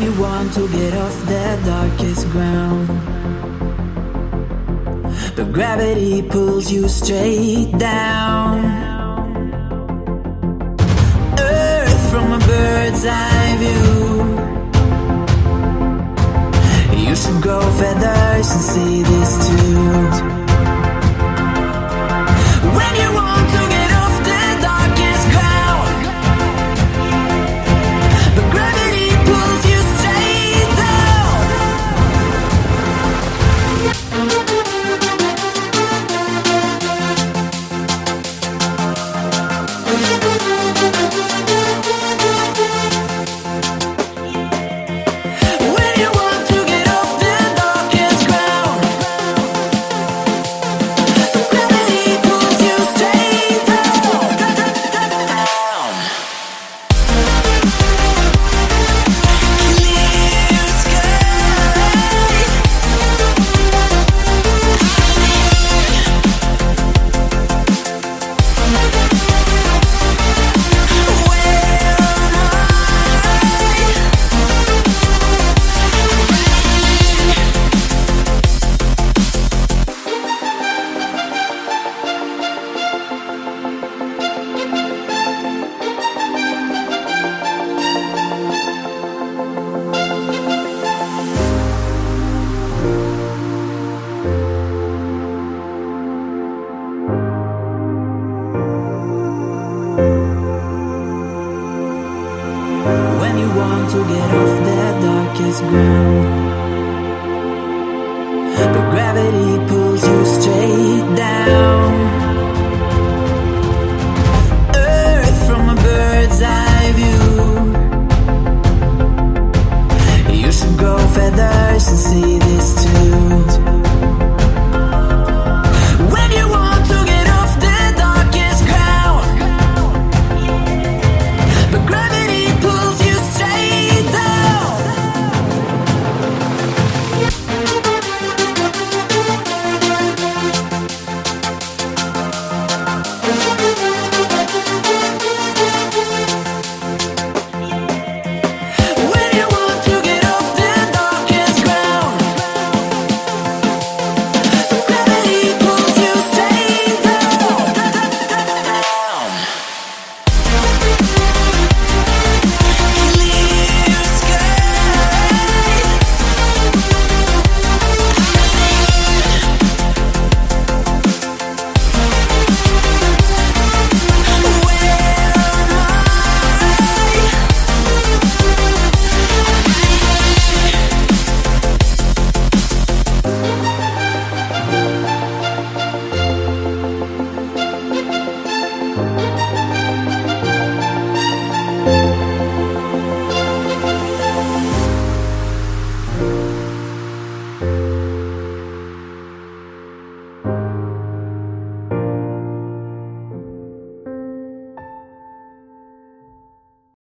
When you want to get off the darkest ground, but gravity pulls you straight down. Earth from a bird's eye view. You should grow feathers and see this too. When you want to get off the darkest ground, but gravity pulls you straight down. When you want to get off the darkest ground, but gravity pulls you straight down. Clear skies. When you want to get off the darkest ground,